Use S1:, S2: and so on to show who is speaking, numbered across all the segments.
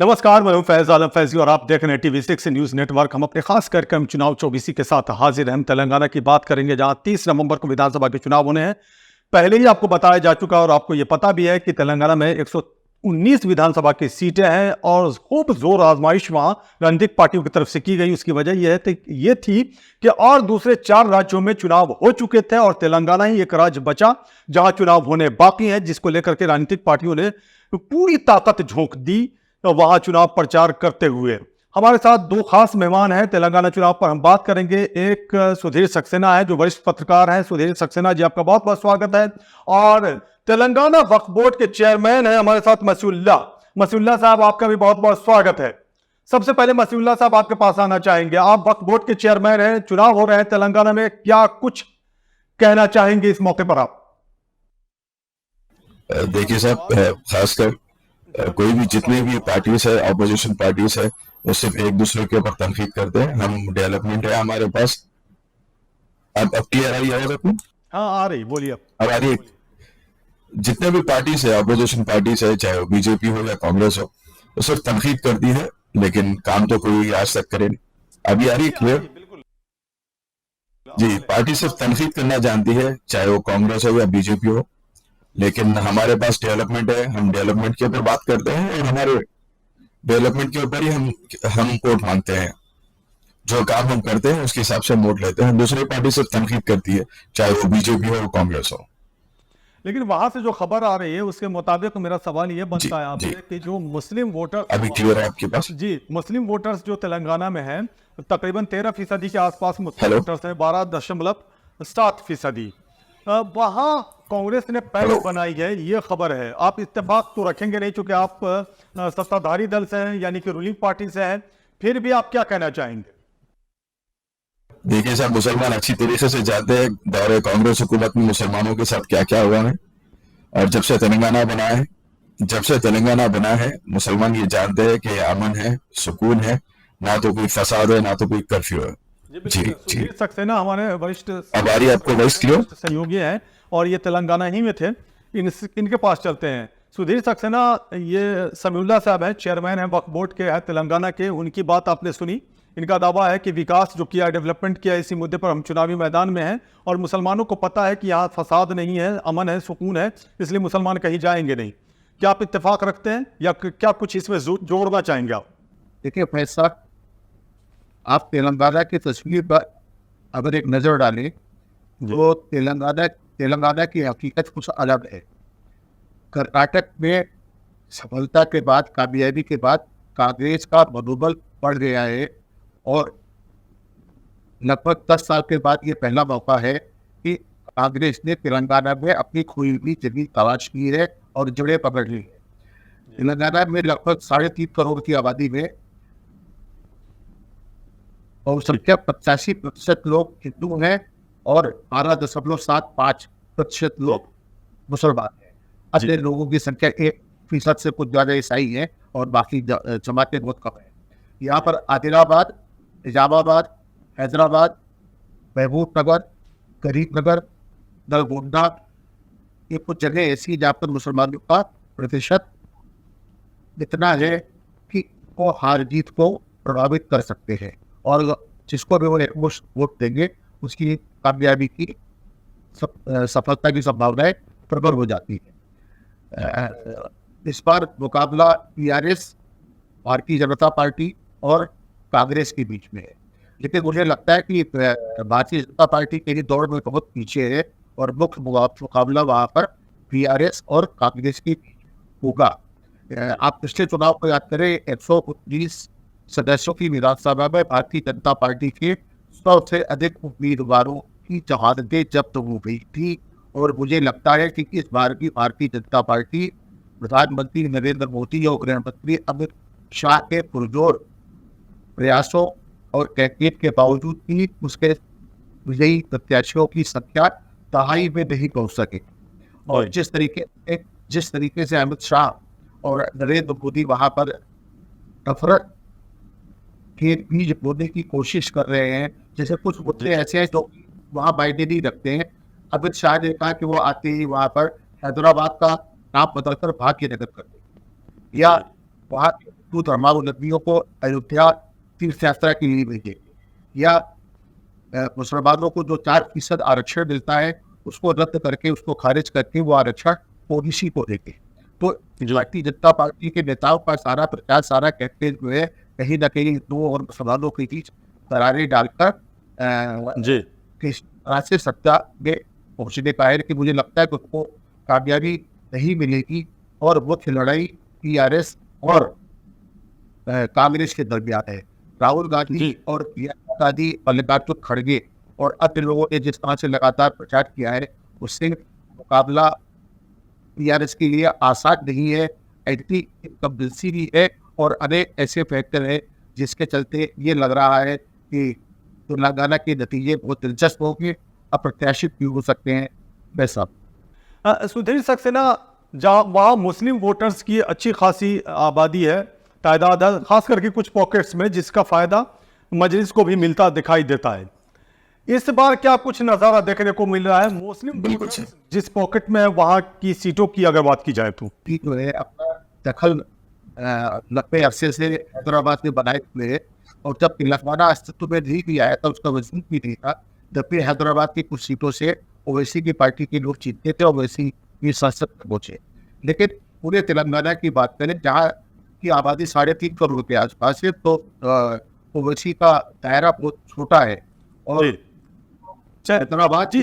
S1: नमस्कार, मैं हूं फैज आलम फैजी और आप देख रहे हैं TV6 न्यूज नेटवर्क। हम अपने खास कार्यक्रम चुनाव 24 के साथ हाजिर हैं। हम तेलंगाना की बात करेंगे जहां 30 नवंबर को विधानसभा के चुनाव होने हैं। पहले ही आपको बताया जा चुका और आपको ये पता भी है कि तेलंगाना में 119 विधानसभा की सीटें हैं और खूब जोर आजमाइश वहां राजनीतिक पार्टियों की तरफ से की गई। उसकी वजह ये थी कि और दूसरे 4 राज्यों में चुनाव हो चुके थे और तेलंगाना ही एक राज्य बचा जहां चुनाव होने बाकी है, जिसको लेकर के राजनीतिक पार्टियों ने पूरी ताकत झोंक दी तो वहां चुनाव प्रचार करते हुए। हमारे साथ 2 खास मेहमान हैं। तेलंगाना चुनाव पर हम बात करेंगे। एक सुधीर सक्सेना है जो वरिष्ठ पत्रकार हैं। सुधीर सक्सेना जी, आपका बहुत बहुत स्वागत है। और तेलंगाना वक्फ बोर्ड के चेयरमैन हैं हमारे साथ मसीउल्लाह साहब, आपका भी बहुत बहुत स्वागत है। सबसे पहले मसीउल्लाह साहब आपके पास आना चाहेंगे। आप वक्फ बोर्ड के चेयरमैन हैं, चुनाव हो रहे हैं तेलंगाना में, क्या कुछ कहना चाहेंगे इस मौके पर आप?
S2: देखिए साहब, खासकर कोई भी जितने भी पार्टीज है, अपोजिशन पार्टीज है, वो सिर्फ एक दूसरे के ऊपर तनकीद करते हैं। हम डेवलपमेंट है हमारे पास। अब क्लियर आ रही है अपनी?
S1: हाँ, आ रही, बोलिए।
S2: अब आ रही है। जितने भी पार्टीज है, अपोजिशन पार्टीज है, चाहे वो बीजेपी हो या कांग्रेस हो, वो सिर्फ तनकीद करती है, लेकिन काम तो कोई आज तक करे नहीं। अभी आ रही है क्लियर? जी, पार्टी सिर्फ तनकीद करना जानती है, चाहे वो कांग्रेस हो या बीजेपी हो, लेकिन हमारे पास डेवलपमेंट है। हम डेवलपमेंट के ऊपर बात करते हैं और हमारे डेवलपमेंट के ऊपर ही हम वोट मांगते हैं। जो काम हम करते हैं उसके हिसाब से वोट लेते हैं। दूसरी पार्टी सिर्फ तनकीद करती है, चाहे वो बीजेपी हो कांग्रेस हो।
S1: लेकिन वहां से जो खबर आ रही है उसके मुताबिक मेरा सवाल ये बनता है आपसे कि जो मुस्लिम वोटर
S2: अभी क्लियर है आपके पास?
S1: जी, मुस्लिम वोटर्स जो तेलंगाना में हैं, तकरीबन 13% के आसपास मुस्लिम वोटर्स हैं, 12.7%। वहां कांग्रेस ने पैठ बनाई है, ये खबर है। आप इत्तेफाक तो रखेंगे नहीं क्योंकि आप सत्ताधारी दल से हैं, यानी कि रूलिंग पार्टी से हैं, फिर भी आप क्या कहना चाहेंगे?
S2: देखिए साहब, मुसलमान अच्छी तरीके से जानते हैं दौरे कांग्रेस हुकूमत में मुसलमानों के साथ क्या क्या हुआ है। और जब से तेलंगाना बना है, मुसलमान ये जानते हैं कि अमन है, सुकून है, ना तो कोई फसाद है, ना तो कोई कर्फ्यू है। जी जी,
S1: सक्सेना हमारे वरिष्ठ
S2: अब आ रही है आपको वॉइस क्लियर?
S1: सहयोगी हैं और ये तेलंगाना ही में थे। इनके पास चलते हैं। सुधीर सक्सेना, ये समीउल्लाह साहब हैं, चेयरमैन हैं वक्फ बोर्ड के, हैं तेलंगाना के। उनकी बात आपने सुनी। इनका दावा है कि विकास जो किया, डेवलपमेंट किया, इसी मुद्दे पर हम चुनावी मैदान में हैं और मुसलमानों को पता है कि यहाँ फसाद नहीं है, अमन है, सुकून है, इसलिए मुसलमान कहीं जाएंगे नहीं। क्या आप इत्तेफाक रखते हैं या क्या कुछ इसमें जोड़ना चाहेंगे आप?
S3: देखिए फैज साहब, आप तेलंगाना की तस्वीर पर अगर एक नज़र डालें तो तेलंगाना की हकीकत कुछ अलग है। कर्नाटक में सफलता के बाद, कामयाबी के बाद कांग्रेस का मनोबल बढ़ गया है और लगभग 10 साल के बाद ये पहला मौका है कि कांग्रेस ने तेलंगाना में अपनी खोई हुई जमीन तलाश की है और जड़ें पकड़ ली है। तेलंगाना में लगभग 3.5 करोड़ की आबादी में और संख्या 85% लोग हिंदू हैं और 12.75% लोग मुसलमान हैं। अन्य लोगों की संख्या 1% से कुछ ज़्यादा ईसाई है और बाकी जमातें बहुत कम है। यहाँ पर आदिलाबाद, निजामाबाद, हैदराबाद, महबूब नगर, गरीब नगर, नलगोंडा, ये कुछ जगह ऐसी जहाँ पर मुसलमानों का प्रतिशत इतना है कि वो हार जीत को प्रभावित कर सकते हैं और जिसको भी वो एकमुश्त वोट देंगे उसकी कामयाबी की सफलता की संभावनाएं प्रबल हो जाती है। इस बार मुकाबला टीआरएस, भारतीय जनता पार्टी और कांग्रेस के बीच में है, लेकिन मुझे लगता है कि भारतीय जनता पार्टी मेरी दौड़ में बहुत पीछे है और मुख्य मुकाबला वहाँ पर टीआरएस और कांग्रेस के बीच होगा। आप पिछले चुनाव को याद करें, 119 सदस्यों की विधानसभा में भारतीय जनता पार्टी के 100 से अधिक उम्मीदवारों की जमानतें जब्त हो गई थी और मुझे लगता है कि इस बार की भारतीय जनता पार्टी प्रधानमंत्री नरेंद्र मोदी और गृह मंत्री अमित शाह के पुरजोर प्रयासों और कैंपेन के बावजूद भी उसके विजयी प्रत्याशियों की संख्या 2.5 में नहीं पहुंच सके। और जिस तरीके से अमित शाह और नरेंद्र मोदी वहां पर नफरत के बीज बोने की कोशिश कर रहे हैं, जैसे कुछ मुद्दे ऐसे हैं जो वहाँ मायने नहीं रखते हैं। अमित शाह ने कहा कि वो आते ही वहाँ पर हैदराबाद का नाम बदलकर भाग्यनगर कर दें या वहाँ हिंदू धर्मावलंबियों को अयोध्या तीर्थ यात्रा के लिए भेजेंगे, या मुसलमानों को जो 4% आरक्षण मिलता है उसको रद्द करके, उसको खारिज करके वो आरक्षण ओबीसी को देंगे। तो भारतीय जनता पार्टी के नेताओं का सारा प्रचार, सारा कैंपेन जो है कहीं ना कहीं हिंदुओं और मुसलमानों के बीच दरारें डालकर
S1: जी
S3: किस तरह से सत्ता में पहुंचने का है कि मुझे लगता है कि उसको कामयाबी नहीं मिलेगी, और वो लड़ाई टीआरएस और कांग्रेस के दरमियान है। राहुल गांधी
S1: जी।
S3: और प्रियंका गांधी, मल्लिकार्जुन खड़गे और अन्य लोगों ने जिस तरह से लगातार प्रचार किया है, उससे मुकाबला टीआरएस के लिए आसान नहीं है। एंटी इनकम्बेंसी भी है और अनेक ऐसे फैक्टर हैं जिसके चलते ये लग रहा है कि तेलंगाना के नतीजे बहुत दिलचस्प होंगे, अप्रत्याशित भी हो सकते हैं। वैसा
S1: सुधीर सक्सेना, जहाँ वहाँ मुस्लिम वोटर्स की अच्छी खासी आबादी है, तादाद है, खास करके कुछ पॉकेट्स में, जिसका फायदा मजलिस को भी मिलता दिखाई देता है। इस बार क्या कुछ नज़ारा देखने को मिल रहा है? मुस्लिम
S2: बिल्कुल
S1: वोटर्स जिस पॉकेट में है, वहाँ की सीटों की अगर बात की जाए तो
S3: जो है अपना दखल लंबे अरसे से हैदराबाद में बनाए हुए है, और जब तेलंगाना अस्तित्व में नहीं भी आया था, उसका वजूद भी नहीं था, तब भी हैदराबाद की कुछ सीटों से ओवैसी की पार्टी के लोग जीतते थे और ओवैसी की संसद में पहुंचे। लेकिन पूरे तेलंगाना की बात करें, जहाँ की आबादी 3.5 करोड़ के आसपास है, तो ओवैसी का दायरा बहुत छोटा है। और हैदराबाद
S1: जी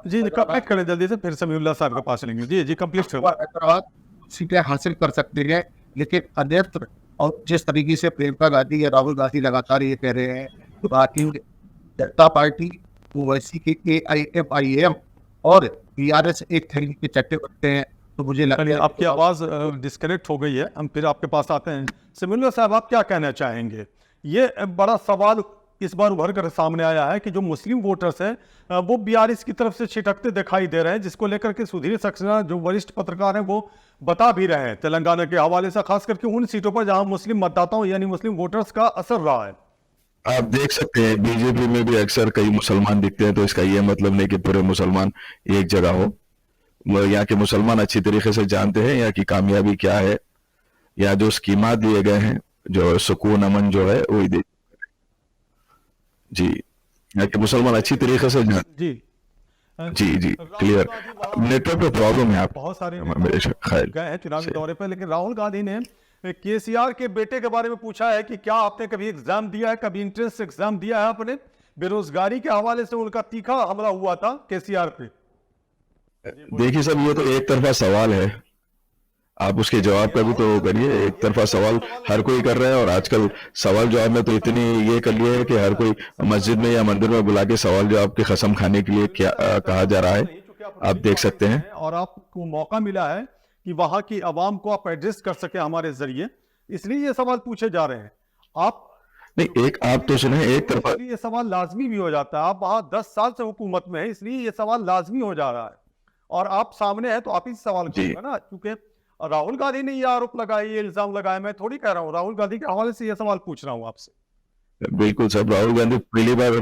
S1: जी कंप्लीट करें जल्दी से, फिर समीउल्लाह साहब के पास लेंगे। जी जी कंप्लीट
S3: हैदराबाद सीटें हासिल कर सकते हैं, लेकिन अन्यत्र, और जिस तरीके से प्रियंका गांधी या राहुल गांधी लगातार ये कह रहे हैं, तो भारतीय जनता पार्टी, ओवैसी के AIMIM और टीआरएस एक थैली के चट्टे बट्टे हैं। तो मुझे लगता है
S1: आपकी आवाज़ डिस्कनेक्ट हो गई है, हम फिर आपके पास आते हैं। समीउल्लाह साहब, आप क्या कहना चाहेंगे? ये बड़ा सवाल इस बार उभर कर सामने आया है कि जो मुस्लिम वोटर्स हैं वो बीआरएस की तरफ से छिटकते दिखाई दे रहे हैं, जिसको लेकर के सुधीर सक्सेना जो वरिष्ठ पत्रकार हैं वो बता भी रहे हैं तेलंगाना के हवाले से, खास करके उन सीटों पर जहां मुस्लिम मतदाताओं यानी मुस्लिम वोटर्स का असर रहा है।
S2: आप देख सकते हैं बीजेपी में भी अक्सर कई मुसलमान दिखते हैं, तो इसका ये मतलब नहीं कि पूरे मुसलमान एक जगह हो। यहाँ के मुसलमान अच्छी तरीके से जानते हैं यहाँ की कामयाबी क्या है, या जो स्कीमात दिए गए हैं, जो सुकून अमन जो है वही दे। जी, यहाँ के मुसलमान अच्छी तरीके से
S1: जी
S2: जी जी क्लियर। नेटवर्क पे प्रॉब्लम है आप
S1: बहुत सारे
S2: मेरे ख्याल
S1: गए हैं चुनावी दौरे पर, लेकिन राहुल गांधी ने केसीआर के बेटे के बारे में पूछा है कि क्या आपने कभी एग्जाम दिया है, कभी इंट्रेंस एग्जाम दिया है आपने? बेरोजगारी के हवाले से उनका तीखा हमला हुआ था केसीआर पे।
S2: देखिए सब ये तो एक तरफा सवाल है, आप उसके जवाब का भी तो करिए। एक तरफा सवाल हर कोई कर रहा है, और आजकल सवाल जवाब में तो इतनी ये कर लिया है कि हर कोई मस्जिद में या मंदिर में बुला के सवाल जवाब की कसम खाने के लिए क्या कहा जा रहा है, आप देख सकते हैं।
S1: और आपको मौका मिला है कि वहां की आवाम को आप एड्रेस कर सके हमारे जरिए, इसलिए ये सवाल पूछे जा रहे हैं। आप
S2: नहीं, एक आप तो सुने, एक तरफा
S1: ये सवाल लाजमी भी हो जाता है। आप वहां 10 साल से हुकूमत में है, इसलिए ये सवाल लाजमी हो जा रहा है, और आप सामने है तो आप ही सवाल करेंगे ना, क्योंकि राहुल गांधी ने ये आरोप लगाया, ये इल्जाम लगाया। मैं थोड़ी कह रहा हूँ, राहुल गांधी के हवाले से ये सवाल पूछ रहा हूँ आपसे।
S2: बिल्कुल सब, राहुल गांधी पहली बार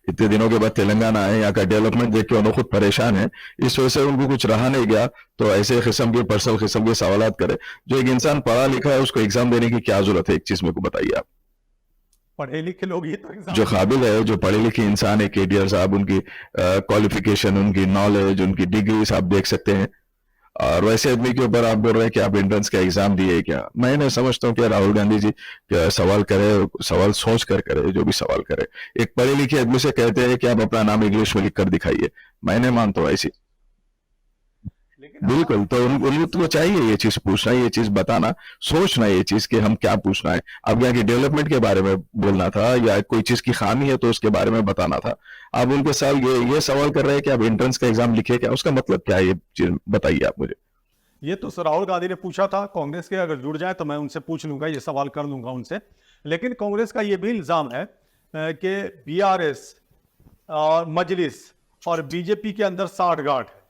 S2: इतने दिनों के बाद तेलंगाना आए, यहाँ का डेवलपमेंट देख के उन्होंने खुद परेशान है, इस वजह से उनको कुछ रहा नहीं गया, तो ऐसे किस्म के पर्सनल किस्म के सवालात करे। जो एक इंसान पढ़ा लिखा है उसको एग्जाम देने की क्या जरूरत है? एक चीज मेरे को बताइए आप।
S1: पढ़े लिखे लोग ही तो
S2: जो काबिल है, जो पढ़े लिखे इंसान है, केडीआर साहब, उनकी क्वालिफिकेशन, उनकी नॉलेज, उनकी डिग्रीज आप देख सकते हैं, और वैसे आदमी के ऊपर आप बोल रहे हैं कि आप एंट्रेंस का एग्जाम दिए क्या? मैं समझता हूँ कि राहुल गांधी जी सवाल करे, सवाल सोच कर करे, जो भी सवाल करे। एक पढ़े लिखे आदमी से कहते हैं कि आप अपना नाम इंग्लिश में लिख कर दिखाइए, मैं नहीं मानता हूँ ऐसी। बिल्कुल, तो उनको चाहिए ये चीज पूछना, ये चीज बताना, सोचना ये चीज कि हम क्या पूछना है। अब यहाँ की डेवलपमेंट के बारे में बोलना था, या कोई चीज की खामी है तो उसके बारे में बताना था। आप उनके साथ ये सवाल कर रहे हैं कि आप एंट्रेंस का एग्जाम लिखे क्या? उसका मतलब क्या है? ये चीज बताइए आप मुझे।
S1: ये तो राहुल गांधी ने पूछा था। कांग्रेस के अगर जुड़ जाए तो मैं उनसे पूछ लूंगा, ये सवाल कर लूंगा उनसे। लेकिन कांग्रेस का ये भी इल्जाम है कि बीआरएस और मजलिस और बीजेपी के अंदर साठगांठ है।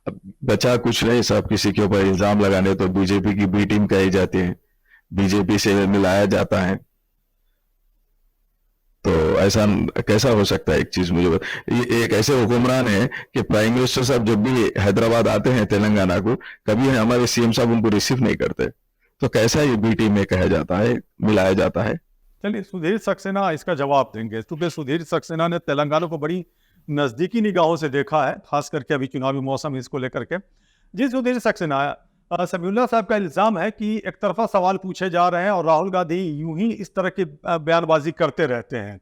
S2: अब बचा कुछ नहीं, सब किसी के ऊपर इल्जाम लगाने तो बीजेपी की बी टीम कही जाती है, बीजेपी से मिलाया जाता है, तो ऐसा कैसा हो सकता है? एक चीज मुझे ये एक ऐसे हुक्मरान है कि प्राइम मिनिस्टर साहब जब भी हैदराबाद आते हैं तेलंगाना को, कभी हमारे सीएम साहब उनको रिसीव नहीं करते। तो कैसा ये बी टीम में कहा जाता है, मिलाया जाता है?
S1: चलिए, सुधीर सक्सेना इसका जवाब देंगे, क्योंकि सुधीर सक्सेना ने तेलंगाना को बड़ी नज़दीकी निगाहों से देखा है, खास करके अभी चुनावी मौसम इसको लेकर के। जी सुधीर सक्सेना, समीउल्लाह साहब का इल्ज़ाम है कि एक तरफा सवाल पूछे जा रहे हैं और राहुल गांधी यूं ही इस तरह की बयानबाजी करते रहते हैं।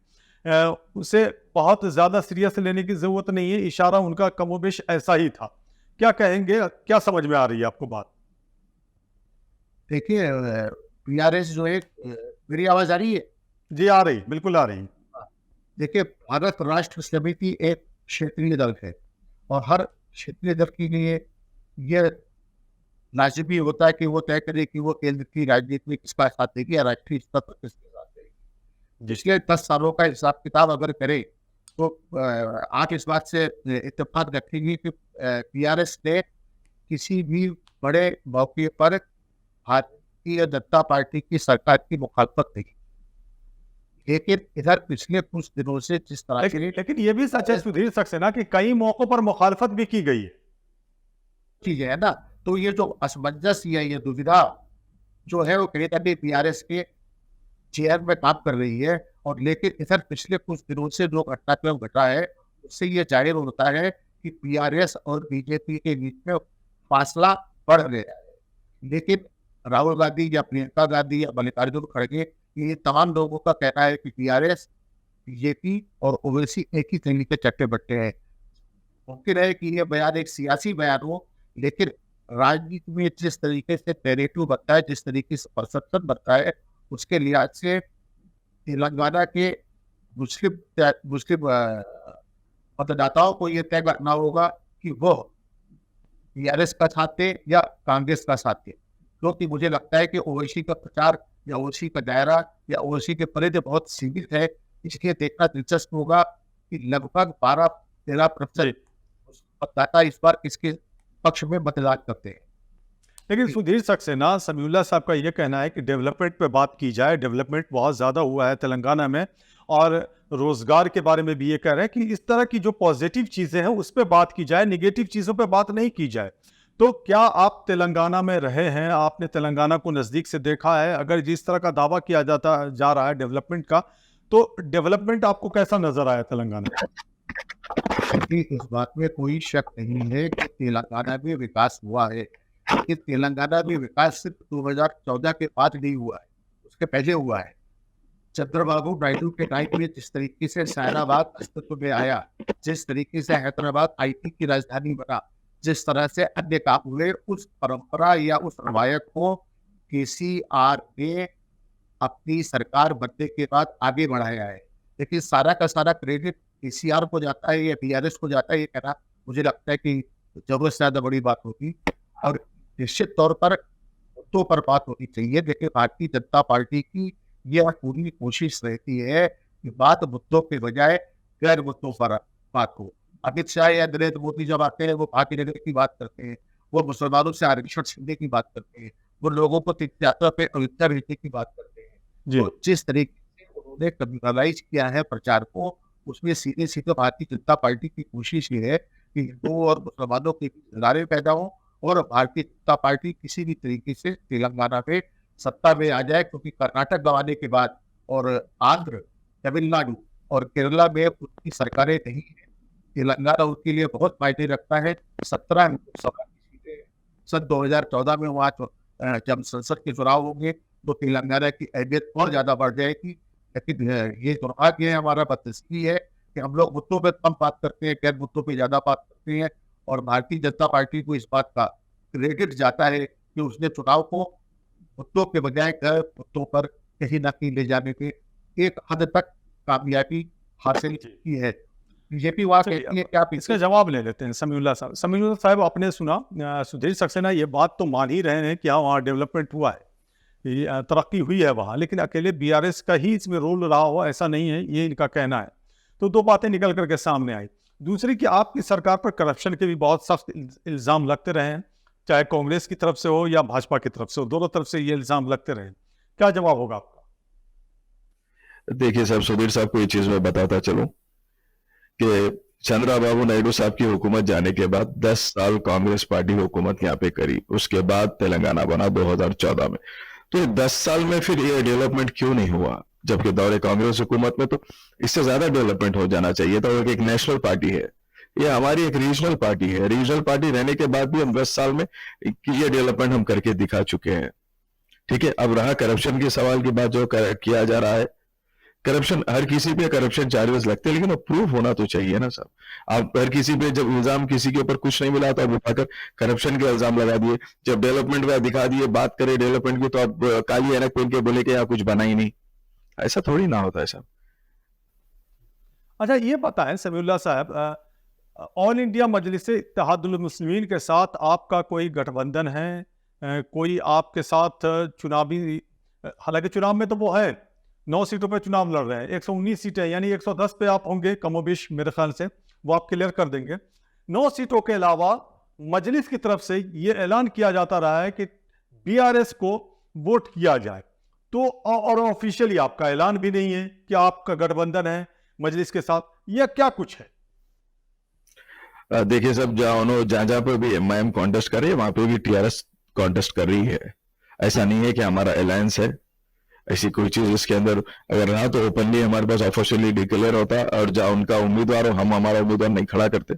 S1: उसे बहुत ज़्यादा सीरियस लेने की ज़रूरत नहीं है, इशारा उनका कमोबेश ऐसा ही था। क्या कहेंगे, क्या समझ में आ रही है आपको बात?
S3: देखिए, पीआरएस जो है, मेरी आवाज आ रही है?
S1: जी आ रही, बिल्कुल आ रही।
S3: देखिए, भारत राष्ट्र समिति एक क्षेत्रीय दल है और हर क्षेत्रीय दल के लिए यह लाजमी होता है कि वो तय करे कि वो केंद्र की राजनीति में किसका साथ देगी या राष्ट्रीय स्तर पर किसके साथ देगी। पिछले 10 सालों का हिसाब किताब अगर करें तो आप इस बात से इत्तेफाक रखेंगे कि पीआरएस ने किसी भी बड़े मौके पर भारतीय जनता पार्टी की सरकार की मुखालफत नहीं की। लेकिन इधर पिछले कुछ दिनों से जिस तरह
S1: लेकिन,
S3: से
S1: लेकिन ये भी सच है सुधीर सक्सेना कि कई मौकों पर मुखालफत भी की गई है।
S3: चीजें है ना, तो ये जो असमंजस या ये दुविधा जो है वो कहीं ना कहीं पीआरएस के चेयर में काम कर रही है। और लेकिन इधर पिछले कुछ दिनों से जो घटनाक्रम घटा है उससे ये जाहिर होता है कि पीआरएस और बीजेपी के बीच में फासला बढ़ गया है। लेकिन राहुल गांधी या प्रियंका गांधी या मल्लिकार्जुन खड़गे, ये तमाम लोगों का कहना है कि पीआरएस, बीजेपी और ओवैसी एक ही थैली के चट्टे बट्टे हैं। मुमकिन है कि ये बयान एक सियासी बयान हो, लेकिन राजनीति में जिस तरीके से नैरेटिव बनता है, जिस तरीके से परसेप्शन बनता है, उसके लिहाज से तेलंगाना के मुस्लिम मतदाताओं को ये तय करना होगा कि वो टीआरएस का साथ दे या कांग्रेस का साथ दे। क्योंकि मुझे लगता है कि ओवैसी का प्रचार या ओवैसी का दायरा या ओवैसी के परिधि बहुत सीमित है। इसलिए देखना दिलचस्प होगा कि लगभग 12-13% मतदाता इस बार किसके पक्ष में मतदान करते हैं।
S1: लेकिन सुधीर सक्सेना, समीउल्लाह साहब का यह कहना है कि डेवलपमेंट पे बात की जाए, डेवलपमेंट बहुत ज़्यादा हुआ है तेलंगाना में, और रोजगार के बारे में भी ये कह रहे हैं कि इस तरह की जो पॉजिटिव चीज़ें हैं उस पर बात की जाए, निगेटिव चीज़ों पे बात नहीं की जाए। तो क्या आप तेलंगाना में रहे हैं, आपने तेलंगाना को नज़दीक से देखा है, अगर जिस तरह का दावा किया जा रहा है डेवलपमेंट का, तो डेवलपमेंट आपको कैसा नजर आया तेलंगाना?
S3: इस बात में कोई शक नहीं है कि तेलंगाना में विकास हुआ है। लेकिन तेलंगाना में विकास सिर्फ 2014 के बाद नहीं हुआ है, उसके पहले हुआ है। चंद्रबाबू नायडू के टाइम में जिस तरीके से सायनाबाद अस्तित्व में आया, जिस तरीके से हैदराबाद आईटी की राजधानी बना, जिस तरह से अन्य काम हुए, उस परंपरा या उस रवायत को केसीआर ने अपनी सरकार बनने के बाद आगे बढ़ाया है। लेकिन सारा का सारा क्रेडिट केसीआर को जाता है या पीआरएस को जाता है, ये कहना मुझे लगता है कि जरूरत से ज्यादा बड़ी बात होगी। और निश्चित तौर पर मुद्दों पर बात होनी चाहिए। देखिए, भारतीय जनता पार्टी की यह पूरी कोशिश रहती है कि बात मुद्दों के बजाय गैर मुद्दों पर बात हो। अमित शाह या नरेंद्र मोदी जब आते हैं वो भाग्यनगर की बात करते हैं, वो मुसलमानों से आरक्षण छीनने की बात करते हैं, वो लोगों को तीर्थ यात्रा पे अयोध्या भेजने की बात करते हैं।
S1: जी।
S3: तो जिस तरीके से उन्होंने कम्युनलाइज किया है प्रचार को, उसमें सीधे सीधे भारतीय जनता पार्टी की कोशिश ये है कि हिंदुओं और मुसलमानों के बीच लड़ाई पैदा हो और भारतीय जनता पार्टी किसी भी तरीके से तेलंगाना में सत्ता में आ जाए। क्योंकि कर्नाटक गंवाने के बाद और आंध्र, तमिलनाडु और केरला में उनकी सरकारें नहीं है, तेलंगाना उनके लिए बहुत मायने रखता है। 17 लोकसभा की सीटें सन 2014 में वहाँ जब संसद के चुनाव होंगे तो तेलंगाना की अहमियत और ज्यादा बढ़ जाएगी। लेकिन ये दुर्भाग्य है, हमारा बदनसीबी है कि हम लोग मुद्दों पे कम बात करते हैं, गैर मुद्दों पे ज्यादा बात करते हैं। और भारतीय जनता पार्टी को इस बात का क्रेडिट जाता है कि उसने चुनाव को मुद्दों के बजाय गैर मुद्दों पर कहीं ना कहीं ले जाने के एक हद तक कामयाबी हासिल की है। बीजेपी वहाँ कहती है क्या,
S1: इसका जवाब ले लेते हैं समीउल्लाह साहब। समीउल्लाह साहब, आपने सुना सुधीर सक्सेना ये बात तो मान ही रहे हैं कि हाँ वहाँ डेवलपमेंट हुआ है, तरक्की हुई है वहाँ, लेकिन अकेले बीआरएस का ही इसमें रोल रहा हो ऐसा नहीं है, ये इनका कहना है। तो दो बातें निकल करके सामने आई। दूसरी कि आपकी सरकार पर करप्शन के भी बहुत सख्त इल्ज़ाम लगते रहे हैं, चाहे कांग्रेस की तरफ से हो या भाजपा की तरफ से हो, दोनों तरफ से ये इल्ज़ाम लगते रहे। क्या जवाब होगा आपका?
S2: देखिए साहब, सुधीर साहब को ये चीज मैं बताता चलूं कि चंद्रबाबू नायडू साहब की हुकूमत जाने के बाद 10 साल कांग्रेस पार्टी हुकूमत यहाँ पे करी, उसके बाद तेलंगाना बना 2014 में। तो 10 साल में फिर ये डेवलपमेंट क्यों नहीं हुआ, जबकि दौरे कांग्रेस हुकूमत में तो इससे ज्यादा डेवलपमेंट हो जाना चाहिए था। एक नेशनल पार्टी है, ये हमारी एक रीजनल पार्टी है। रीजनल पार्टी रहने के बाद भी हम 10 साल में ये डेवलपमेंट हम करके दिखा चुके हैं। ठीक है, अब रहा करप्शन के सवाल की बात, जो किया जा रहा है, करप्शन हर किसी पे करप्शन चार्जेस लगते हैं, लेकिन वो प्रूफ होना तो चाहिए ना साहब। आप हर किसी पे जब इल्जाम किसी के ऊपर कुछ नहीं मिला तो आप उठाकर करप्शन के इल्जाम लगा दिए, जब डेवलपमेंट का दिखा दिए, बात करें डेवलपमेंट की, तो आप काली ऐनक पहन के बोले कि यहाँ कुछ बना ही नहीं। ऐसा थोड़ी ना होता है साहब।
S1: अच्छा ये बताएं समीउल्लाह साहब, ऑल इंडिया मजलिस इत्तेहादुल मुस्लिमीन के साथ आपका कोई गठबंधन है? कोई आपके साथ चुनावी, हालांकि चुनाव में तो वो है 9 सीटों पे चुनाव लड़ रहे हैं, 119 सीटें यानी 110 पे आप होंगे कमोबिश मेरे ख्याल से, वो आप क्लियर कर देंगे। 9 सीटों के अलावा मजलिस की तरफ से ये ऐलान किया जाता रहा है कि बीआरएस को वोट किया जाए, तो और ऑफिशियली आपका ऐलान भी नहीं है कि आपका गठबंधन है मजलिस के साथ, यह क्या कुछ है?
S2: देखिए सब, जहाँ जहाँ पे भी एमआईएम कॉन्टेस्ट कर रही है वहां पे भी टीआरएस कॉन्टेस्ट कर रही है। ऐसा नहीं है कि हमारा अलायंस है, ऐसी कोई चीज इसके अंदर अगर रहा तो ओपनली हमारे पास ऑफिशियली डिक्लेयर होता, और जहाँ उनका उम्मीदवार हो हम हमारा उम्मीदवार नहीं खड़ा करते।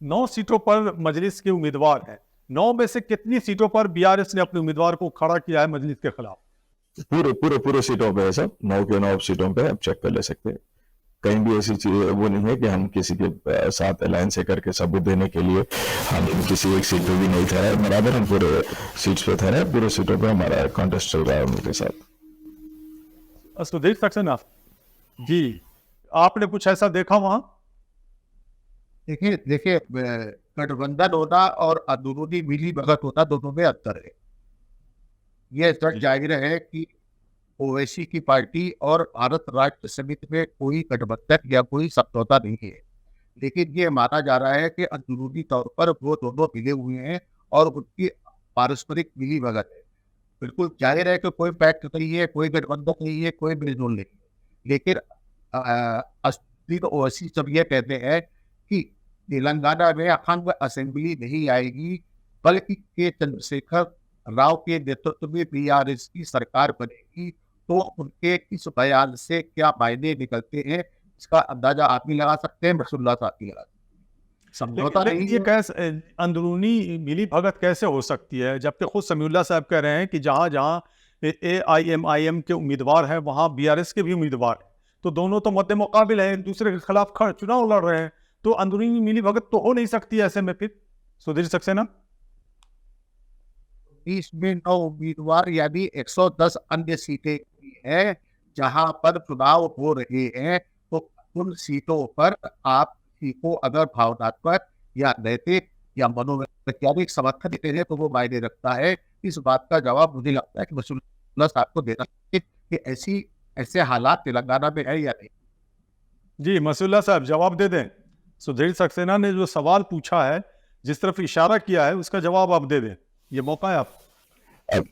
S1: 9 सीटों पर मजलिस के उम्मीदवार हैं, 9 में से कितनी सीटों पर बीआरएस ने अपने उम्मीदवार को खड़ा किया है मजलिस के खिलाफ?
S2: पूरे सीटों पे है सब, 9 के 9 सीटों पे आप चेक कर ले सकते हैं। कहीं भी ऐसी चीज वो नहीं है कि हम किसी के साथ अलायंस करके सबूत देने के लिए हम किसी एक सीट पे भी नहीं ठहरे, बराबर हम पूरे सीट्स पे ठहरे, पूरे सीटों पे हमारा कॉन्टेस्ट चल रहा है उनके साथ।
S1: सुधीर सक्सेना जी, आपने कुछ ऐसा देखा वहां?
S3: देखिए गठबंधन होना और अंदरूनी मिली भगत होना, दोनों में अंतर है। ये सच जाहिर है कि ओवैसी की पार्टी और भारत राष्ट्र समिति में कोई गठबंधन या कोई समझौता नहीं है, लेकिन ये माना जा रहा है कि अंदरूनी तौर पर वो दोनों मिले हुए हैं और उनकी पारस्परिक मिली भगत है। बिल्कुल जाहिर है कि कोई पैक्ट नहीं है, कोई गठबंधन नहीं है, कोई मिलजुल नहीं है, लेकिन असली तो ओवैसी सब ये कहते हैं कि तेलंगाना में अखंड असेंबली नहीं आएगी, बल्कि के चंद्रशेखर राव के नेतृत्व में बीआरएस की सरकार बनेगी। तो उनके इस बयान से क्या मायने निकलते हैं, इसका अंदाजा आप भी लगा सकते हैं, रसूलुल्लाह साहब भी लगा सकते हैं। समझौता नहीं
S1: ये कैसे अंदरूनी मिली भगत कैसे हो सकती है, जबकि खुद समीउल्लाह साहब कह रहे हैं कि जहां जहां एआईएमआईएम के उम्मीदवार हैं वहां बीआरएस के भी उम्मीदवार हैं, तो दोनों तो मद्दे मुकाबिल हैं, एक दूसरे के खिलाफ चुनाव लड़ रहे हैं, तो अंदरूनी मिली भगत तो हो नहीं सकती ऐसे में। फिर सुधीर सक्सेना,
S3: इसमें 9 उम्मीदवार यानी 110 अन्य सीटें हैं जहां पर चुनाव हो रहे हैं, तो उन सीटों पर आप किसी को अगर भावनात्मक या नैतिक या मनोवैज्ञानिक समर्थन देते हैं तो वो मायने रखता है। इस बात का जवाब मुझे लगता है कि रसूलुल्लाह साहब को देना चाहिए कि ऐसे हालात तेलंगाना में है या नहीं।
S1: जी मसूल्ला साहब जवाब दे दें। सुधीर सक्सेना ने जो सवाल पूछा है, जिस तरफ इशारा किया है, उसका जवाब आप दे दें, ये मौका है आप।
S2: अब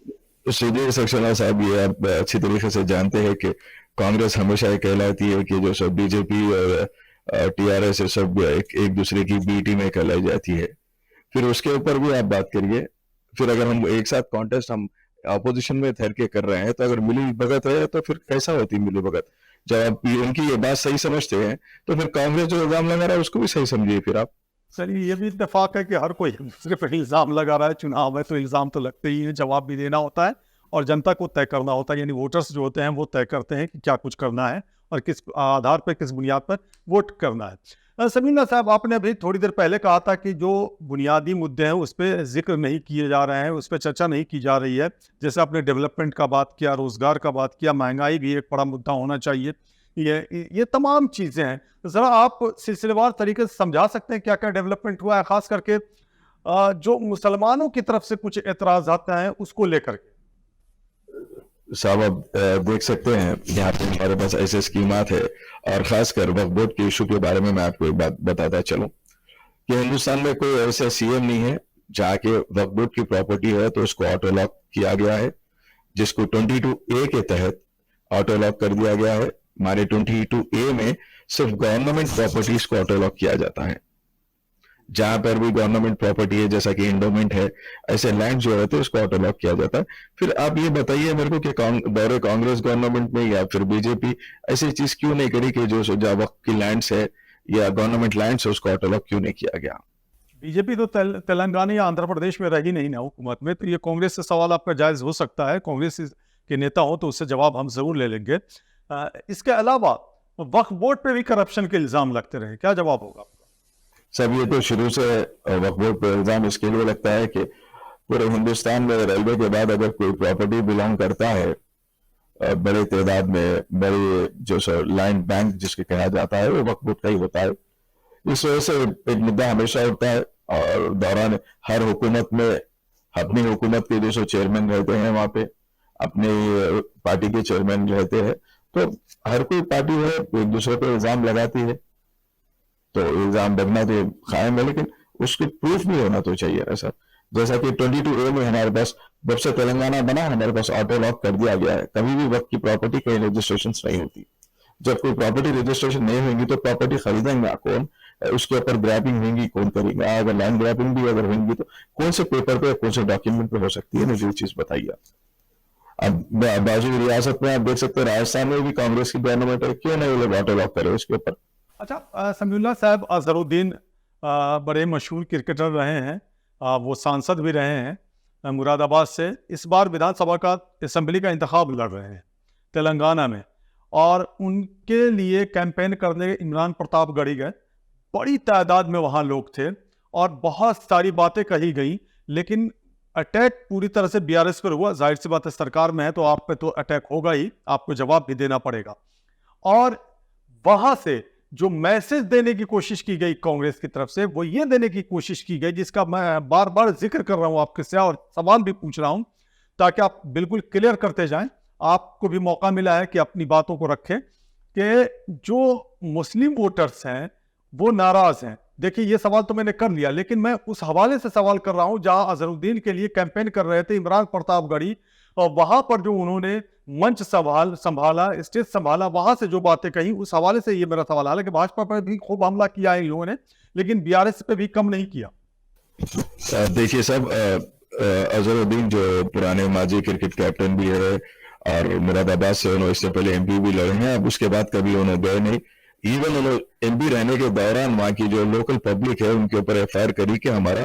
S2: सुधीर सक्सेना साहब, ये आप अच्छी तरीके से जानते हैं कि कांग्रेस हमेशा ये कहलाती है कि जो सब बीजेपी और टीआरएस सब एक दूसरे की बी टीम में कहलाई जाती है। फिर उसके ऊपर भी आप बात करिए, फिर अगर हम एक साथ कॉन्टेस्ट हम अपोजिशन में ठहर के कर रहे हैं, तो अगर मिली भगत है तो फिर कैसा होती मिली भगत? जब आप उनकी ये बात सही समझते हैं तो फिर कांग्रेस जो इल्जाम लगा रहा है उसको भी सही समझिए। फिर आप
S1: चलिए, ये भी इत्तेफाक है कि हर कोई दूसरे पर इल्ज़ाम लगा रहा है, चुनाव है तो इल्ज़ाम तो लगते ही हैं, जवाब भी देना होता है और जनता को तय करना होता है, यानी वोटर्स जो होते हैं वो तय करते हैं कि क्या कुछ करना है और किस आधार पर, किस बुनियाद पर वोट करना है। समीना साहब, आपने अभी थोड़ी देर पहले कहा था कि जो बुनियादी मुद्दे हैं उस पर जिक्र नहीं किए जा रहे हैं, उस पर चर्चा नहीं की जा रही है, जैसे आपने डेवलपमेंट का बात किया, रोज़गार का बात किया, महंगाई भी एक बड़ा मुद्दा होना चाहिए, ये तमाम चीज़ें हैं। तो ज़रा आप सिलसिलेवार तरीके से समझा सकते हैं क्या क्या डेवलपमेंट हुआ है, ख़ास करके जो मुसलमानों की तरफ से कुछ एतराज़ आते हैं उसको लेकर के?
S2: साहब आप देख सकते हैं यहाँ पे हमारे पास ऐसे स्कीमात है, और खासकर वक्फ बोर्ड के इशू के बारे में मैं आपको एक बात बताता चलूं कि हिंदुस्तान में कोई ऐसा सीएम नहीं है जहाँ के वक्फ बोर्ड की प्रॉपर्टी है तो उसको ऑटो लॉक किया गया है, जिसको 22A के तहत ऑटो लॉक कर दिया गया है। हमारे 22A में सिर्फ गवर्नमेंट प्रॉपर्टीज को ऑटो लॉक किया जाता है। जहां पर भी गवर्नमेंट प्रॉपर्टी है, जैसा कि इंडोमेंट है, ऐसे लैंड जो रहते हैं उसको ऑटो लॉक किया जाता है। फिर आप ये बताइए मेरे को कि दौरे कांग्रेस गवर्नमेंट में या फिर बीजेपी ऐसी चीज क्यों नहीं करी कि जो वक्त की लैंड्स है या गवर्नमेंट लैंड्स है उसको ऑटो लॉक क्यों नहीं किया गया?
S1: बीजेपी तो तेलंगाना या आंध्र प्रदेश में रही नहीं ना हुकूमत में, तो ये कांग्रेस से सवाल आपका जायज हो सकता है। कांग्रेस के नेता हो तो उससे जवाब हम जरूर ले लेंगे। इसके अलावा वक्फ बोर्ड पे भी करप्शन के इल्जाम लगते रहे, क्या जवाब होगा आपका?
S2: सब ये तो शुरू से वक्फ बोर्ड पर इल्जाम इसके लिए लगता है कि पूरे हिंदुस्तान में रेलवे के बाद अगर कोई प्रॉपर्टी बिलोंग करता है बड़े तादाद में, बड़े जो लैंड बैंक जिसके कहा जाता है, वो वक्फ बोर्ड का ही होता है। इस वजह से एक मुद्दा हमेशा उठता है और दौरान हर हुकूमत में अपनी हुकूमत के जो चेयरमैन रहते हैं वहां पे अपने पार्टी के चेयरमैन रहते हैं, तो हर कोई पार्टी है एक दूसरे पे इल्जाम लगाती है, तो इल्जाम लगना तो कायम है, लेकिन उसके प्रूफ भी होना तो चाहिए ना सर। जैसा कि 22A में हमारे पास जब से तेलंगाना बना हमारे पास ऑटो लॉक कर दिया गया है, कभी भी वक्त की प्रॉपर्टी कहीं रजिस्ट्रेशन नहीं होती। जब कोई प्रॉपर्टी रजिस्ट्रेशन नहीं होगी तो प्रॉपर्टी खरीदेंगे कौन, उसके ऊपर ग्रैपिंग होंगी कौन करेगा? अगर लैंड ग्रैपिंग भी अगर होंगी तो कौन से पेपर पे कौन से डॉक्यूमेंट पे हो सकती है? मुझे चीज बताइए। अब बाजू रियासत में आप देख सकते हैं राजस्थान में भी कांग्रेस की गवर्नमेंट है, क्यों नहीं वो लोग ऑटो लॉक करे उसके ऊपर?
S1: अच्छा, समीउल्लाह साहब अजहरुद्दीन बड़े मशहूर क्रिकेटर रहे हैं, वो सांसद भी रहे हैं मुरादाबाद से। इस बार विधानसभा का असेंबली का इंतखाब लड़ रहे हैं तेलंगाना में, और उनके लिए कैंपेन करने इमरान प्रताप गढ़ी गए। बड़ी तादाद में वहाँ लोग थे और बहुत सारी बातें कही गई, लेकिन अटैक पूरी तरह से बीआरएस पर हुआ। जाहिर सी बात है, सरकार में है तो आप पे तो अटैक होगा ही, आपको जवाब भी देना पड़ेगा। और वहां से जो मैसेज देने की कोशिश की गई कांग्रेस की तरफ से, वो ये देने की कोशिश की गई, जिसका मैं बार बार जिक्र कर रहा हूं आपके से और सवाल भी पूछ रहा हूं ताकि आप बिल्कुल क्लियर करते जाएं। आपको भी मौका मिला है कि अपनी बातों को रखें कि जो मुस्लिम वोटर्स हैं वो नाराज हैं। देखिए, ये सवाल तो मैंने कर लिया, लेकिन मैं उस हवाले से सवाल कर रहा हूं जहां अजहरुद्दीन के लिए कैंपेन कर रहे थे इमरान प्रतापगढ़ी, और वहां पर जो उन्होंने मंच संभाला, स्टेज संभाला, वहां से जो बातें कही, उस हवाले से ये मेरा सवाल है कि भाजपा पर भी खूब हमला किया है इन लोगों ने, लेकिन बीआरएस पे भी कम नहीं किया।
S2: देखिए साहब, अजहरुद्दीन जो पुराने माजी क्रिकेट कैप्टन भी है और मुरादाबाद से उन्होंने इससे पहले एमपी भी लड़े हैं, अब उसके बाद कभी उन्होंने गए नहीं। इवन उन्होंने एमपी रहने के दौरान वहां की जो लोकल पब्लिक है उनके ऊपर एफआईआर करी कि हमारा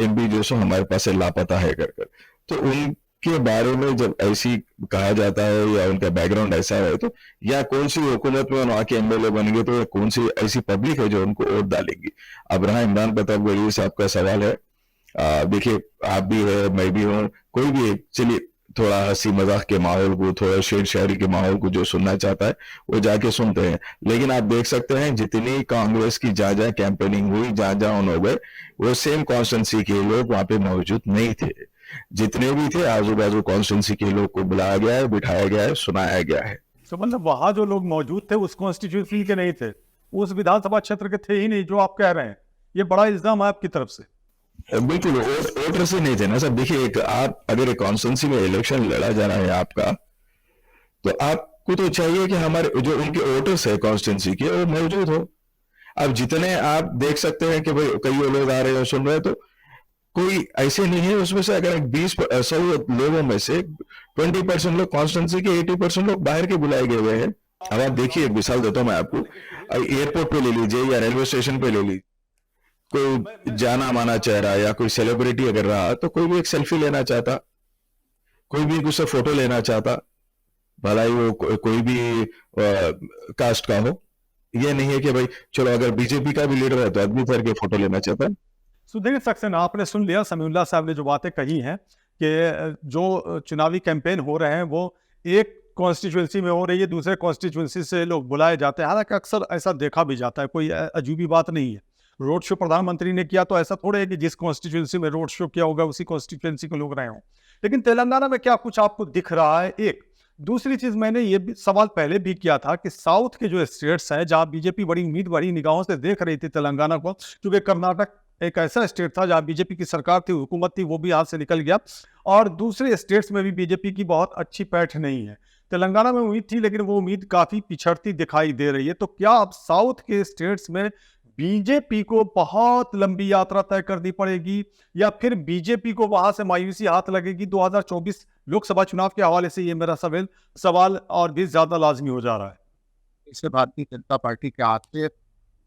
S2: एमपी जो सो हमारे पास से लापता है कर। तो उनके बारे में जब ऐसी कहा जाता है या उनका बैकग्राउंड ऐसा है, तो या कौन सी हुकूमत में वहां के एमएलए बन गए, तो या कौन सी ऐसी पब्लिक है जो उनको वोट डालेगी? अब रहा इमरान प्रतापगढ़ी से आपका सवाल है, देखिए आप भी है, मैं भी हूँ, कोई भी है, चलिए थोड़ा हंसी मजाक के माहौल को, थोड़ा शेर शायरी के माहौल को जो सुनना चाहता है वो जाके सुनते हैं। लेकिन आप देख सकते हैं जितनी कांग्रेस की जहाँ कैंपेनिंग हुई, जहाँ उन्होंने गए, वो सेम कॉन्स्टिट्यूंसी के लोग वहां पे मौजूद नहीं थे। जितने भी थे आजू बाजू कॉन्स्टिट्यूंसी के लोग को बुलाया गया है, बिठाया गया है, सुनाया गया है।
S1: तो मतलब वहां जो लोग मौजूद थे उस कॉन्स्टिट्यूंसी के नहीं थे, उस विधानसभा क्षेत्र के थे ही नहीं जो आप कह रहे हैं। ये बड़ा इल्जाम है आपकी तरफ से।
S2: बिल्कुल वोटर से नहीं थे ना सर। देखिए, एक आप अगर एक कॉन्स्टिट्यूंसी में इलेक्शन लड़ा जाना है आपका, तो आपको तो चाहिए कि हमारे जो उनके वोटर्स है कॉन्स्टिट्यूंसी के वो मौजूद हो। अब जितने आप देख सकते हैं कि भाई कई लोग आ रहे हैं सुन रहे हैं, तो कोई ऐसे नहीं है उसमें से अगर 100 लोगों में से 20% लोग कॉन्स्टिट्यूंसी के, 80% लोग बाहर के बुलाए गए हुए हैं। अब आप देखिए, एक मिसाल देता हूं मैं आपको, एयरपोर्ट पे ले लीजिए या रेलवे स्टेशन पे ले लीजिए, कोई जाना माना चेहरा या कोई सेलिब्रिटी अगर रहा तो कोई भी एक सेल्फी लेना चाहता, कोई भी उससे फोटो लेना चाहता, भला ही वो कोई भी कास्ट का हो। ये नहीं है कि भाई चलो अगर बीजेपी का भी लीडर है तो आदमी भर के फोटो लेना चाहता है।
S1: सुधीर सक्सेना, आपने सुन लिया समीउल्लाह साहब ने जो बातें कही हैं कि जो चुनावी कैंपेन हो रहे हैं वो एक कॉन्स्टिट्यूंसी में हो रही है, दूसरे कॉन्स्टिट्यूंसी से लोग बुलाए जाते हैं। हालांकि अक्सर ऐसा देखा भी जाता है, कोई अजूबी बात नहीं है। रोड शो प्रधानमंत्री ने किया तो ऐसा थोड़े है कि जिस कॉन्स्टिट्यूंसी में रोड शो किया होगा उसी कॉन्स्टिट्यूंसी के लोग रहे हों। लेकिन तेलंगाना में क्या कुछ आपको दिख रहा है? एक दूसरी चीज, मैंने ये भी सवाल पहले भी किया था कि साउथ के जो स्टेट्स हैं जहां बीजेपी बड़ी उम्मीद बड़ी निगाहों से देख रही थी तेलंगाना को, क्योंकि कर्नाटक एक ऐसा स्टेट था जहां बीजेपी की सरकार थी, हुकूमत थी, वो भी हाथ से निकल गया, और दूसरे स्टेट्स में भी बीजेपी की बहुत अच्छी पैठ नहीं है। तेलंगाना में उम्मीद थी, लेकिन वो उम्मीद काफी पिछड़ती दिखाई दे रही है। तो क्या अब साउथ के स्टेट्स में बीजेपी को बहुत लंबी यात्रा तय करनी पड़ेगी, या फिर बीजेपी को वहां से मायूसी हाथ लगेगी? 2024 लोकसभा चुनाव के हवाले से ये मेरा सवाल और भी ज्यादा लाजमी हो जा रहा है।
S3: इससे भारतीय जनता पार्टी के हाथ से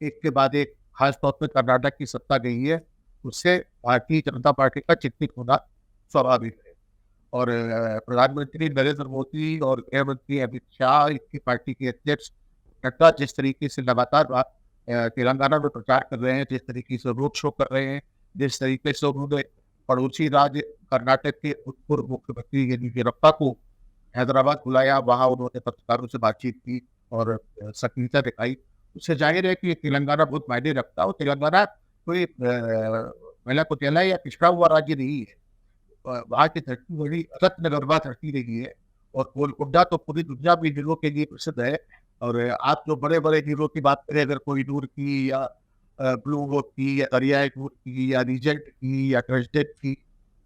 S3: एक के बाद एक, खास तौर पर कर्नाटक की सत्ता गई है, उससे भारतीय जनता पार्टी का चिंतित होना स्वाभाविक है। और प्रधानमंत्री नरेंद्र मोदी और गृह मंत्री अमित शाह, इनकी पार्टी के अध्यक्ष नड्डा जिस तरीके से लगातार तेलंगाना में प्रचार कर रहे हैं, जिस तरीके से रोड शो कर रहे हैं, जिस तरीके से उन्होंने पड़ोसी राज्य कर्नाटक के पूर्व मुख्यमंत्री येदियुरप्पा को हैदराबाद बुलाया, वहां उन्होंने पत्रकारों से बातचीत की और सक्रियता दिखाई, उससे जाहिर है कि तेलंगाना बहुत मायने रखता है। और तेलंगाना कोई महिला कुचैला या पिछड़ा हुआ राज्य नहीं है। वहाँ की धरती बड़ी रत्नगर्भा धरती रही है, और गोलकुंडा तो पूरी दुनिया में हीरो के लिए प्रसिद्ध है। और आप जो बड़े बड़े हीरो की बात करें, अगर कोहिनूर की या ब्लू वोक की या दरियाई नूर की या रीजेंट की या ट्रेजडेट की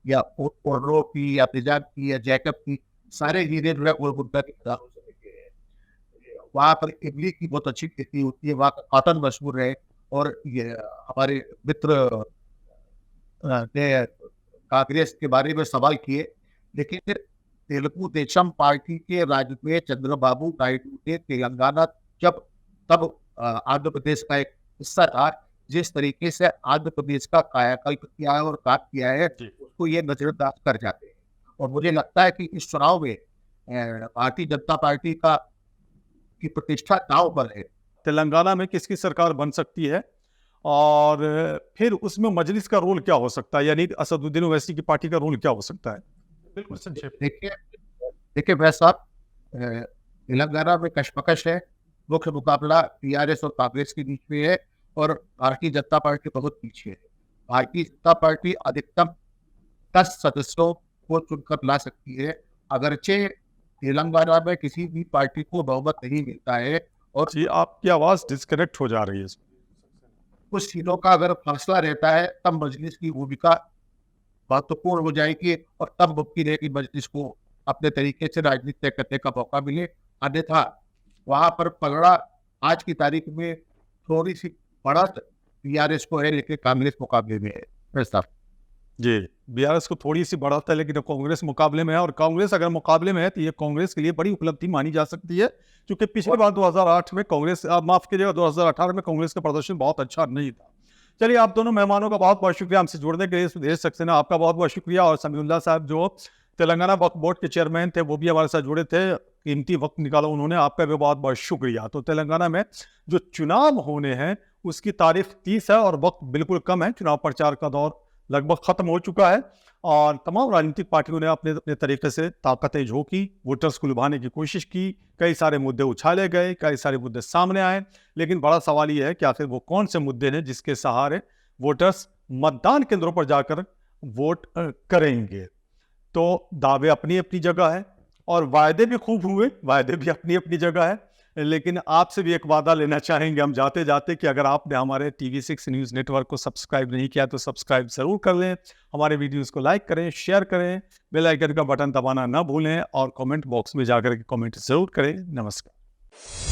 S3: या ओर्रो की या तेजाब की या जैकब की, सारे हीरे जो है गोलकुंडा के किताबों से लिखे हैं। वहाँ पर इमली की बहुत अच्छी खेती होती है, वहाँ का कॉटन मशहूर है। और ये हमारे मित्र ने कांग्रेस के बारे में सवाल किए, लेकिन तेलुगु देशम पार्टी के राज्य में चंद्रबाबू नायडू ने तेलंगाना तब आंध्र प्रदेश का एक हिस्सा था, जिस तरीके से आंध्र प्रदेश का कायाकल्प किया है और काम किया है, उसको ये नजरअंदाज कर जाते हैं। और मुझे लगता है कि इस चुनाव में भारतीय जनता पार्टी की प्रतिष्ठा दांव पर है।
S1: तेलंगाना में किसकी सरकार बन सकती है, और फिर उसमें मजलिस का रोल क्या हो सकता है, यानी असदुद्दीन ओवैसी की पार्टी का रोल क्या हो सकता है? बिल्कुल संक्षेप।
S3: देखिए भाई साहब, तेलंगाना में कशमकश है। मुख्य मुकाबला टीआरएस और कांग्रेस के बीच में है, और भारतीय जनता पार्टी बहुत पीछे है। भारतीय जनता पार्टी अधिकतम 10 सदस्यों को चुनकर ला सकती है, अगरचे तेलंगाना में किसी भी पार्टी को बहुमत नहीं मिलता है। और
S1: जी, आपकी आवाज डिस्कनेक्ट हो जा रही है।
S3: कुछ सीटों का अगर फैसला रहता है, तब मजलिस की भूमिका महत्वपूर्ण हो जाएगी, और तब मुमकिन है कि मजलिस को अपने तरीके से राजनीति तय करने का मौका मिले। अन्यथा वहां पर पगड़ा आज की तारीख में थोड़ी सी बढ़त बीआरएस को है, लेकिन कांग्रेस मुकाबले में है साहब।
S1: जी, बीआरएस को थोड़ी सी बढ़त है, लेकिन कांग्रेस मुकाबले में है। और कांग्रेस अगर मुकाबले में है तो ये कांग्रेस के लिए बड़ी उपलब्धि मानी जा सकती है, क्योंकि पिछली बार 2008 में कांग्रेस, माफ कीजिएगा, 2018 में कांग्रेस का प्रदर्शन बहुत अच्छा नहीं था। चलिए, आप दोनों मेहमानों का बहुत बहुत शुक्रिया हमसे जुड़ने के लिए। सुदेश सक्सेना, आपका बहुत बहुत शुक्रिया। और समीउल्लाह साहब जो तेलंगाना वक्फ बोर्ड के चेयरमैन थे, वो भी हमारे साथ जुड़े थे, कीमती वक्त निकाला उन्होंने, आपका भी बहुत बहुत शुक्रिया। तो तेलंगाना में जो चुनाव होने हैं उसकी तारीख 30 है, और वक्त बिल्कुल कम है। चुनाव प्रचार का दौर लगभग खत्म हो चुका है, और तमाम राजनीतिक पार्टियों ने अपने अपने तरीके से ताकतें झोंकी, वोटर्स को लुभाने की कोशिश की। कई सारे मुद्दे उछाले गए, कई सारे मुद्दे सामने आए, लेकिन बड़ा सवाल ये है कि आखिर वो कौन से मुद्दे हैं जिसके सहारे वोटर्स मतदान केंद्रों पर जाकर वोट करेंगे। तो दावे अपनी अपनी जगह है, और वायदे भी खूब हुए, वायदे भी अपनी अपनी जगह है। लेकिन आपसे भी एक वादा लेना चाहेंगे हम जाते जाते, कि अगर आपने हमारे TV6 न्यूज़ नेटवर्क को सब्सक्राइब नहीं किया तो सब्सक्राइब ज़रूर कर लें, हमारे वीडियोस को लाइक करें, शेयर करें, बेल आइकन का बटन दबाना ना भूलें, और कमेंट बॉक्स में जाकर के कमेंट ज़रूर करें। नमस्कार।